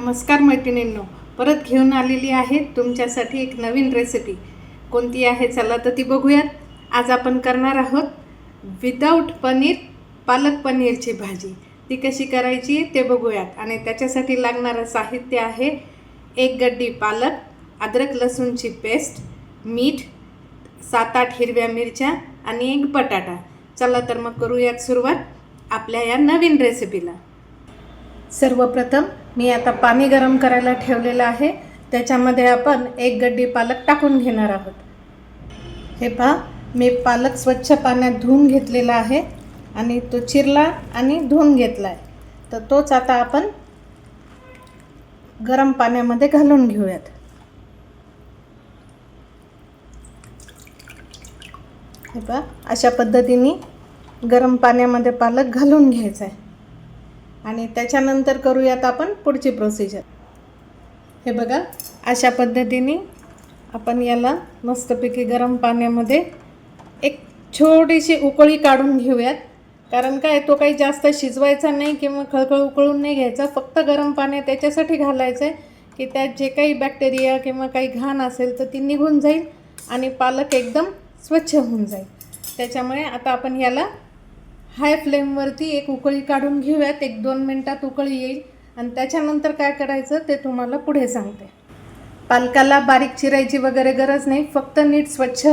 नमस्कार मैत्रिणींनो, परत घेऊन आलेली आहे तुमच्यासाठी एक नवीन रेसिपी. कोणती आहे चला तर ती बघूयात. आज आपण करणार आहोत विदाऊट पनीर पालक पनीरची भाजी. ती कशी करायची ते बघूयात. आणि त्याच्यासाठी लागणारं साहित्य आहे 1 गड्डी पालक, अद्रक लसूणची पेस्ट, मीठ, 7-8 हिरव्या मिरच्या आणि 1 बटाटा. चला तर मग करूयात सुरुवात आपल्या या नवीन रेसिपीला. सर्वप्रथम मी आता पाणी गरम करायला ठेवलेलं आहे. त्याच्यामध्ये आपण 1 गड्डी पालक टाकून घेणार आहोत. हे पहा, मी पालक स्वच्छ पाण्यात धुवून घेतलेला आहे आणि तो चिरला आणि धुवून घेतला आहे. तर तोच आता आपण गरम पाण्यामध्ये घालून घेऊयात. हे पहा, अशा पद्धतीने गरम पाण्यामध्ये पालक घालून घ्यायचा आहे. आणि त्याच्यानंतर करूयात आपण पुढची प्रोसिजर. हे बघा, अशा पद्धतीने आपण याला मस्तपैकी गरम पाण्यामध्ये एक छोटीशी उकळी काढून घेऊयात. कारण काय, तो काही जास्त शिजवायचा नाही किंवा खळखळ उकळून नाही घ्यायचा. फक्त गरम पाणी त्याच्यासाठी घालायचं आहे की त्यात जे काही बॅक्टेरिया किंवा काही घाण असेल तर ती निघून जाईल आणि पालक एकदम स्वच्छ होऊन जाईल. त्याच्यामुळे आता आपण याला हाय फ्लेमवरती एक उकळी काढून घेऊयात. 1-2 मिनटात उकळी येईल आणि त्याच्यानंतर काय करायचं ते तुम्हाला पुढे सांगते. पालकाला बारीक चिरायची वगैरे गरज नाही. फक्त नीट स्वच्छ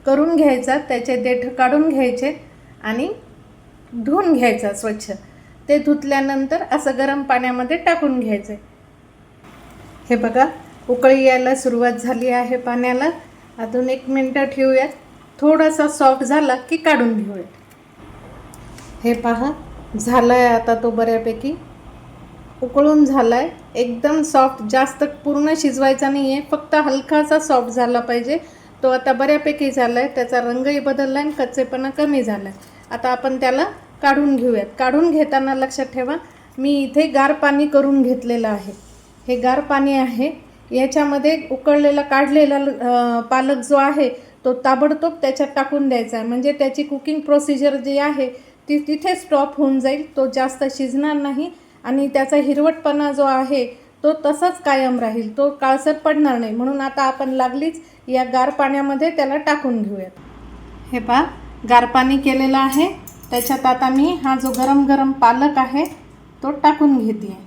करून घ्यायचा, त्याचे देठ काढून घ्यायचे आणि धुवून घ्यायचा स्वच्छ. ते धुतल्यानंतर असं गरम पाण्यामध्ये टाकून घ्यायचं. हे बघा, उकळी यायला सुरुवात झाली आहे पाण्याला. अजून 1 मिनटं ठेवूयात. थोडासा सॉफ्ट झाला की काढून घेऊयात. हे पहा, झालं आहे आता तो बऱ्यापैकी उकळून झाला आहे. एकदम सॉफ्ट, जास्त पूर्ण शिजवायचा नाही आहे, फक्त हलकासा सॉफ्ट झाला पाहिजे. तो आता बऱ्यापैकी झाला आहे. त्याचा रंगही बदलला आहे आणि कच्चेपणा कमी झाला आहे. आता आपण त्याला काढून घेऊयात. काढून घेताना लक्षात ठेवा, मी इथे गार पाणी करून घेतलेलं आहे. हे गार पाणी आहे. याच्यामध्ये उकळलेला काढलेला पालक जो आहे तो ताबडतोब त्याच्यात टाकून द्यायचा आहे. म्हणजे त्याची कुकिंग प्रोसिजर जी आहे ती तिथे स्टॉप होऊन जाईल. तो जास्त शिजणार नाही आणि त्याचा हिरवटपणा जो आहे तो तसाच कायम राहील. तो काळसर पडणार नाही. म्हणून आता आपण लागलीच या गार पाण्यामध्ये त्याला टाकून घेऊयात. हे पहा, गार पाणी केलेलं आहे. त्याच्यात आता मी हा जो गरम गरम पालक आहे तो टाकून घेते.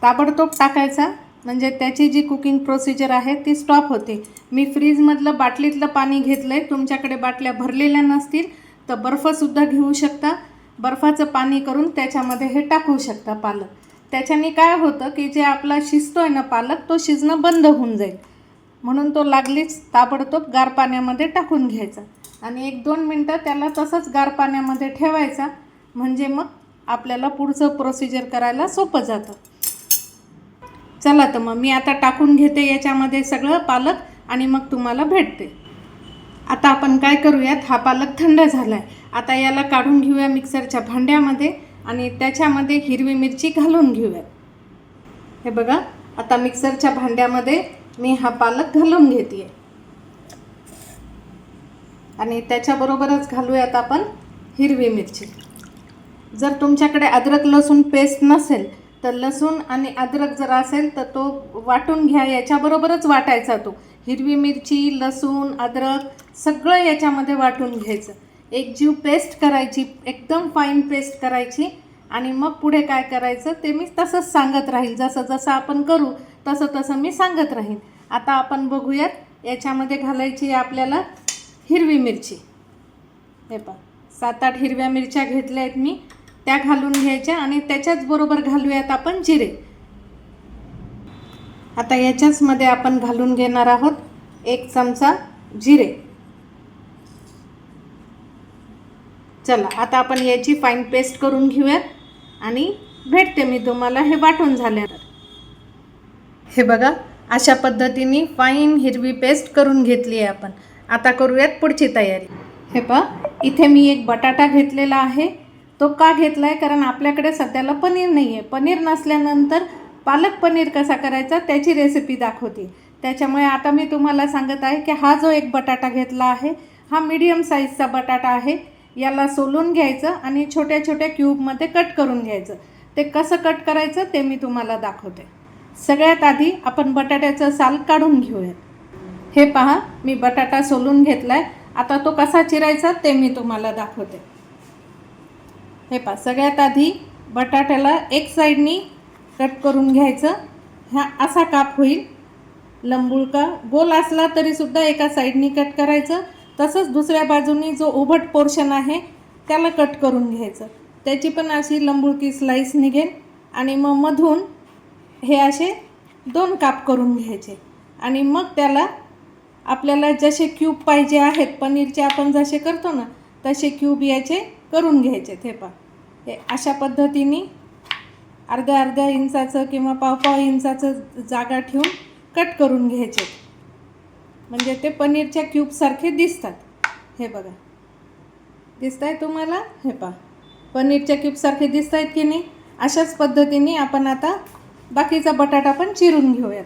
ताबडतोब टाकायचा म्हणजे त्याची जी कुकिंग प्रोसिजर आहे ती स्टॉप होते. मी फ्रीजमधलं बाटलीतलं पाणी घेतलं आहे. तुमच्याकडे बाटल्या भरलेल्या नसतील तर बर्फसुद्धा घेऊ शकता. बर्फाचं पाणी करून त्याच्यामध्ये हे टाकू शकता पालक. त्याच्याने काय होतं की जे आपला शिजतो आहे ना पालक, तो शिजणं बंद होऊन जाईल. म्हणून तो लागलीच ताबडतोब गार पाण्यामध्ये टाकून घ्यायचा आणि 1-2 मिनटं त्याला तसंच गार पाण्यामध्ये ठेवायचा. म्हणजे मग आपल्याला पुढचं प्रोसिजर करायला सोपं जातं. चला तर मग मी आता टाकून घेते याच्यामध्ये सगळं पालक आणि मग तुम्हाला भेटते. आता आपण काय करूयात, हा पालक थंड झाला आहे. आता याला काढून घेऊया मिक्सरच्या भांड्यामध्ये आणि त्याच्यामध्ये हिरवी मिरची घालून घेऊयात. हे बघा, आता मिक्सरच्या भांड्यामध्ये मी हा पालक घालून घेते आणि त्याच्याबरोबरच घालूयात आपण हिरवी मिरची. जर तुमच्याकडे अद्रक लसूण पेस्ट नसेल तर लसूण आणि अद्रक जर असेल तर तो वाटून घ्या. याच्याबरोबरच वाटायचा तो. हिरवी मिरची, लसूण, अद्रक सगळं याच्यामध्ये वाटून घ्यायचं. एकजीव पेस्ट करायची, एकदम फाईन पेस्ट करायची. आणि मग पुढे काय करायचं ते मी तसंच सांगत राहील. जसं जसं आपण करू तसं तसं मी सांगत राहीन. आता आपण बघूयात, याच्यामध्ये घालायची आपल्याला हिरवी मिरची. हे पहा, 7-8 हिरव्या मिरच्या घेतल्या आहेत मी, त्या घालून घ्यायच्या आणि त्याच्याच बरोबर घालूयात आपण जिरे. आता याच्याचमध्ये आपण घालून घेणार आहोत 1 चमचा जिरे. चला, आता आपण याची फाईन पेस्ट करून घेऊयात आणि भेटते मी तुम्हाला हे वाटून झाल्यानंतर. हे बघा, अशा पद्धतीने फाईन हिरवी पेस्ट करून घेतली आहे आपण. आता करूयात पुढची तयारी. हे पहा, इथे मी 1 बटाटा घेतलेला आहे. तो का घेतला आहे, कारण आपल्याकडे सध्याला पनीर नाही आहे. पनीर नसल्यानंतर पालक पनीर कसा करायचा त्याची रेसिपी दाखवते. त्याच्यामुळे आता मी तुम्हाला सांगत आहे की हा जो 1 बटाटा घेतला आहे हा मीडियम साईजचा बटाटा आहे. याला सोलून घ्यायचं आणि छोट्या छोट्या क्यूबमध्ये कट करून घ्यायचं. ते कसं कट करायचं ते मी तुम्हाला दाखवते. सगळ्यात आधी आपण बटाट्याचं साल काढून घेऊयात. हे पहा, मी बटाटा सोलून घेतलाय. आता तो कसा चिरायचा ते मी तुम्हाला दाखवते. हे पहा, सगळ्यात आधी बटाट्याला एक साईडनी कट करून घ्यायचं. हा असा काप होईल, लंबुळका गोल असला तरीसुद्धा एका साईडनी कट करायचं. तसंच दुसऱ्या बाजूनी जो उभट पोर्शन आहे त्याला कट करून घ्यायचं. त्याची पण अशी लंबुळकी स्लाईस निघेल. आणि मग मधून हे असे 2 काप करून घ्यायचे. आणि मग त्याला आपल्याला जसे क्यूब पाहिजे आहेत, पनीरचे आपण जसे करतो ना तसे क्यूब याचे करून घ्यायचे. हे पहा, हे अशा पद्धतीने अर्ध्या इंचाचं किंवा पाव इंचाचं जागा ठेवून कट करून घ्यायचे. म्हणजे ते पनीरच्या क्यूबसारखे दिसतात. हे बघा, दिसत आहे तुम्हाला? हे पहा, पनीरच्या क्यूबसारखे दिसत आहेत की नाही? अशाच पद्धतीने आपण आता बाकीचा बटाटा पण चिरून घेऊयात.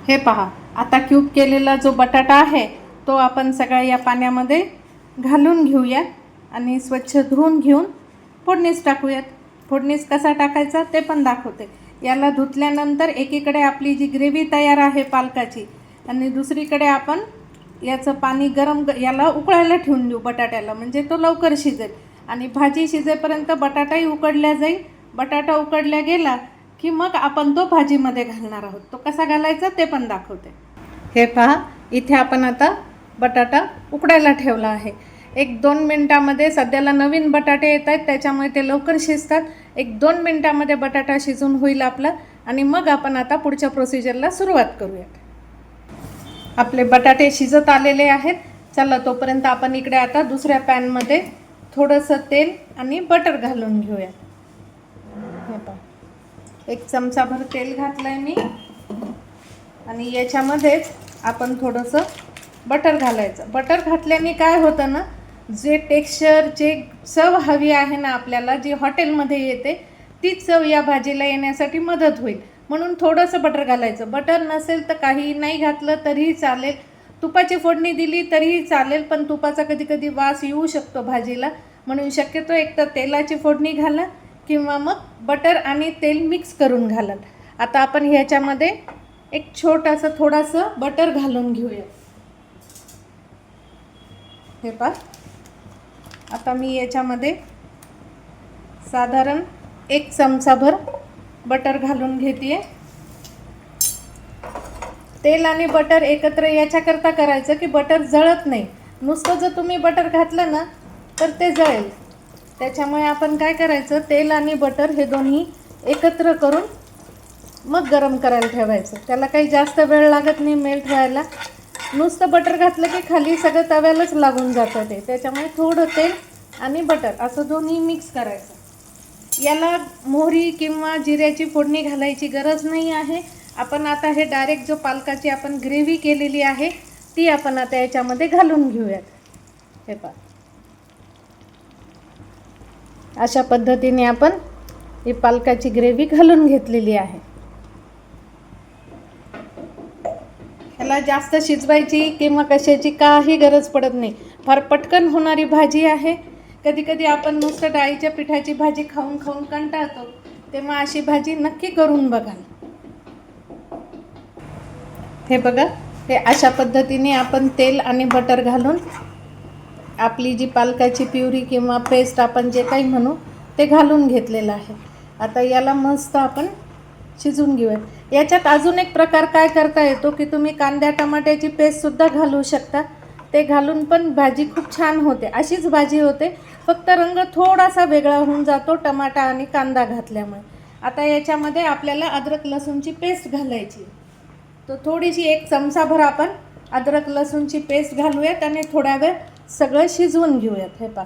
हे पहा, आता क्यूब केलेला जो बटाटा आहे तो आपण सगळा या पाण्यामध्ये घालून घेऊयात आणि स्वच्छ धुवून घेऊन फोडणीस टाकूयात. फोडणीस कसा टाकायचा ते पण दाखवते. याला धुतल्यानंतर एकीकडे आपली जी ग्रेव्ही तयार आहे पालकाची आणि दुसरीकडे आपण याचं पाणी गरम याला उकळायला ठेवून देऊ बटाट्याला, म्हणजे तो लवकर शिजेल. आणि भाजी शिजेपर्यंत बटाटाही उकडल्या जाईल. बटाटा उकडल्या गेला की मग आपण तो भाजीमध्ये घालणार आहोत. तो कसा घालायचा ते पण दाखवते. हे पहा, इथे आपण आता बटाटा उकडायला ठेवला आहे. 1-2 मिनटामध्ये, सध्याला नवीन बटाटे येत आहेत त्याच्यामुळे ते लवकर शिजतात. 1-2 मिनटामध्ये बटाटा शिजून होईल आपला. आणि मग आपण आता पुढच्या प्रोसिजरला सुरुवात करूयात. आपले बटाटे शिजत आलेले आहेत. चला, तोपर्यंत आपण इकडे आता दुसऱ्या पॅनमध्ये थोडंसं तेल आणि बटर घालून घेऊया. हे पहा, 1 चमचाभर तेल घातलं आहे मी. आणि याच्यामध्येच आपण थोडंसं बटर घालायचं. बटर घातल्याने काय होतं ना, जे टेक्स्चर, जे चव हवी आहे ना आपल्याला, जी हॉटेलमध्ये येते तीच चव या भाजीला येण्यासाठी मदत होईल. म्हणून थोडंसं बटर घालायचं. बटर नसेल तर काही नाही घातलं तरीही चालेल. तुपाची फोडणी दिली तरीही चालेल, पण तुपाचा कधी वास येऊ शकतो भाजीला. म्हणून शक्यतो एक तर तेलाची फोडणी घाला किंवा मग बटर आणि तेल मिक्स करून घालाल. आता आपण ह्याच्यामध्ये एक छोटंसं थोडंसं बटर घालून घेऊया. हे पहा, आता मी याच्यामध्ये साधारण 1 चमचाभर बटर घालून घेते. तेल आणि बटर एकत्र याच्याकरता करायचं की बटर जळत नाही. नुसतं जर तुम्ही बटर घातलं ना तर ते जळेल. त्याच्यामुळे आपण काय करायचं, तेल आणि बटर हे दोन्ही एकत्र करून मग गरम करायला ठेवायचं. त्याला काही जास्त वेळ लागत नाही मेल्ट व्हायला. नुसतं बटर घातलं की खाली सगळं तव्यालाच लागून जातं ते. त्याच्यामुळे थोडं तेल आणि बटर असं दोन्ही मिक्स करायचं. याला मोहरी किंवा जिऱ्याची फोडणी घालायची गरज नाही आहे. आपण आता हे डायरेक्ट जो पालकाची आपण ग्रेव्ही केलेली आहे ती आपण आता याच्यामध्ये घालून घेऊयात. हे पहा, अशा पद्धतीने आपण ही पालकाची ग्रेव्ही घालून घेतलेली आहे. ह्याला जास्त शिजवायची किंवा कशाची काही गरज पडत नाही. फार पटकन होणारी भाजी आहे. कधी आपण नुसतं डाळीच्या पिठाची भाजी खाऊन कंटाळतो, तेव्हा अशी भाजी नक्की करून बघाल. हे बघा, हे अशा पद्धतीने आपण तेल आणि बटर घालून आपली जी पालकाची प्युरी किंवा पेस्ट आपण जे काही म्हणू ते घालून घेतलेलं आहे. आता याला मस्त आपण शिजून घेऊया. याच्यात अजून एक प्रकार काय करता येतो की तुम्ही कांद्या टमाट्याची पेस्टसुद्धा घालू शकता. ते घालून पण भाजी खूप छान होते. अशीच भाजी होते, फक्त रंग थोडासा वेगळा होऊन जातो टमाटा आणि कांदा घातल्यामुळे. आता याच्यामध्ये आपल्याला अद्रक लसूणची पेस्ट घालायची. तो थोडीशी 1 चमचाभर आपण अद्रक लसूणची पेस्ट घालूयात आणि थोड्या वेळ सगळं शिजवून घेऊयात. हे पहा,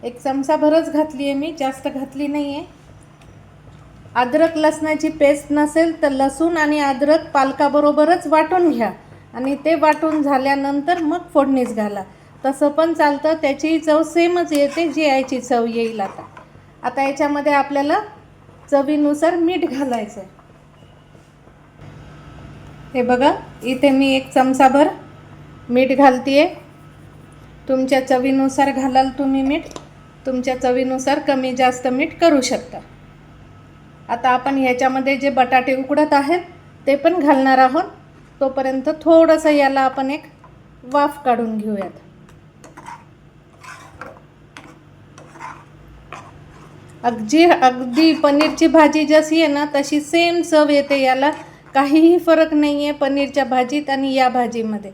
1 चमचाभरच घातली आहे मी, जास्त घातली नाही आहे. अद्रक लसणाची पेस्ट नसेल तर लसूण आणि अद्रक पालकाबरोबरच वाटून घ्या आणि ते वाटून झाल्यानंतर मग फोडणीस घाला. तसं पण चालतं, त्याची चव सेमच येते जी याची चव येईल. आता याच्यामध्ये आपल्याला चवीनुसार मीठ घालायचं आहे. हे बघा, इथे मी 1 चमचाभर मीठ घालते आहे. तुमच्या चवीनुसार घालाल तुम्ही मीठ. तुमच्या चवीनुसार कमी जास्त मीठ करू शकता. आता आपण ह्याच्यामध्ये जे बटाटे उकडत आहेत ते पण घालणार आहोत. तोपर्यंत थोडंसं याला आपण एक वाफ काढून घेऊयात. अगदी पनीरची भाजी जशी आहे ना तशी सेम चव येते. याला काहीही फरक नाही आहे पनीरच्या भाजीत आणि या भाजीमध्ये.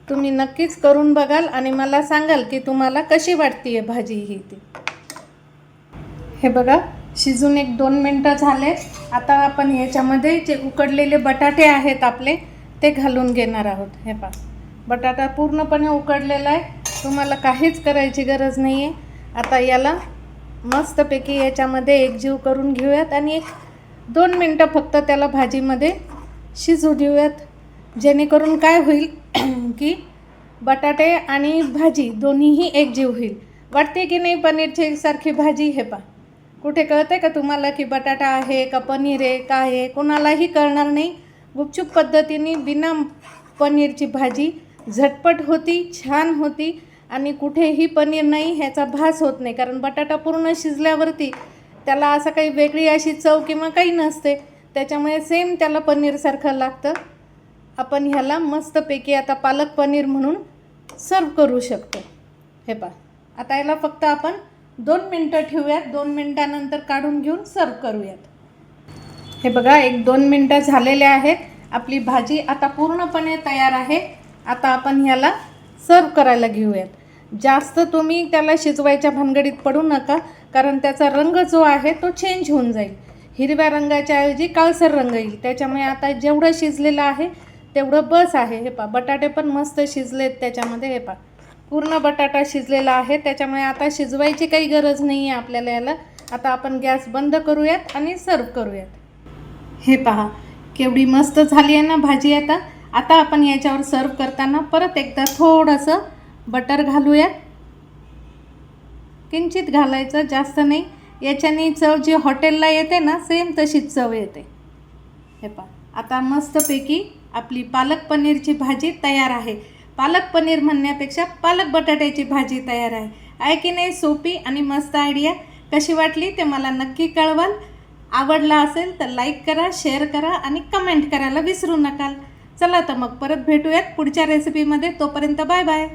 तुम्ही नक्कीच करून बघाल आणि मला सांगाल की तुम्हाला कशी वाटते भाजी ही ती. हे बघा शिजून 1-2 मिनटं झाले. आता आपण ह्याच्यामध्ये जे उकडलेले बटाटे आहेत आपले ते घालून घेणार आहोत. हे पहा बटाटा पूर्णपणे उकडलेला आहे. तुम्हाला काहीच करायची गरज नाही आहे. आता याला मस्तपैकी याच्यामध्ये एकजीव करून घेऊयात आणि 1-2 मिनटं फक्त त्याला भाजीमध्ये शिजू देऊयात. जेणेकरून काय होईल की बटाटे आणि भाजी दोन्हीही एकजीव होईल. वाटते की नाही पनीरची सारखी भाजी. हे पहा कुठे कळते का तुम्हाला की बटाटा आहे का पनीर आहे काय आहे, कोणालाही कळणार नाही. गुपचूप पद्धतीने बिना पनीरची भाजी झटपट होती, छान होती आणि कुठेही पनीर नाही ह्याचा भास होत नाही. कारण बटाटा पूर्ण शिजल्यावरती त्याला असं काही वेगळी अशी चव किंवा काही नसते. त्याच्यामुळे सेम त्याला पनीरसारखं लागतं. आपण ह्याला मस्तपैकी आता पालक पनीर म्हणून सर्व करू शकतो. हे पहा आता याला फक्त आपण 2 मिनटं ठेवूयात. 2 मिनटानंतर काढून घेऊन सर्व करूयात. हे बघा 1-2 मिनटं झालेले आहेत. आपली भाजी आता पूर्णपणे तयार आहे. आता आपण ह्याला सर्व करायला घेऊयात. जास्त तुम्ही त्याला शिजवायच्या भानगडीत पडू नका, कारण त्याचा रंग जो आहे तो चेंज होऊन जाईल. हिरव्या रंगाच्या ऐवजी काळसर रंग येईल. त्याच्यामुळे आता जेवढं शिजलेलं आहे तेवढं बस आहे. हे पहा बटाटे पण मस्त शिजलेत त्याच्यामध्ये. हे पहा पूर्ण बटाटा शिजलेला आहे. त्याच्यामुळे आता शिजवायची काही गरज नाही आहे आपल्याला याला. आता आपण गॅस बंद करूयात आणि सर्व करूयात. हे पहा केवढी मस्त झाली आहे ना भाजी. आता आपण याच्यावर सर्व करताना परत एकदा थोडंसं बटर घालूयात. किंचित घालायचं, जास्त नाही. याच्याने चव जी हॉटेलला येते ना सेम तशीच चव येते. हे पहा आता मस्तपैकी आपली पालक पनीरची भाजी तयार आहे. पालक पनीर म्हणण्यापेक्षा पालक बटाट्याची भाजी तयार आहे की नाही. सोपी आणि मस्त आयडिया. कशी वाटली ते मला नक्की कळवाल. आवडला असेल तर लाईक करा, शेअर करा आणि कमेंट करायला विसरू नका. चला तर मग परत भेटूयात पुढच्या रेसिपीमध्ये. तोपर्यंत बाय बाय.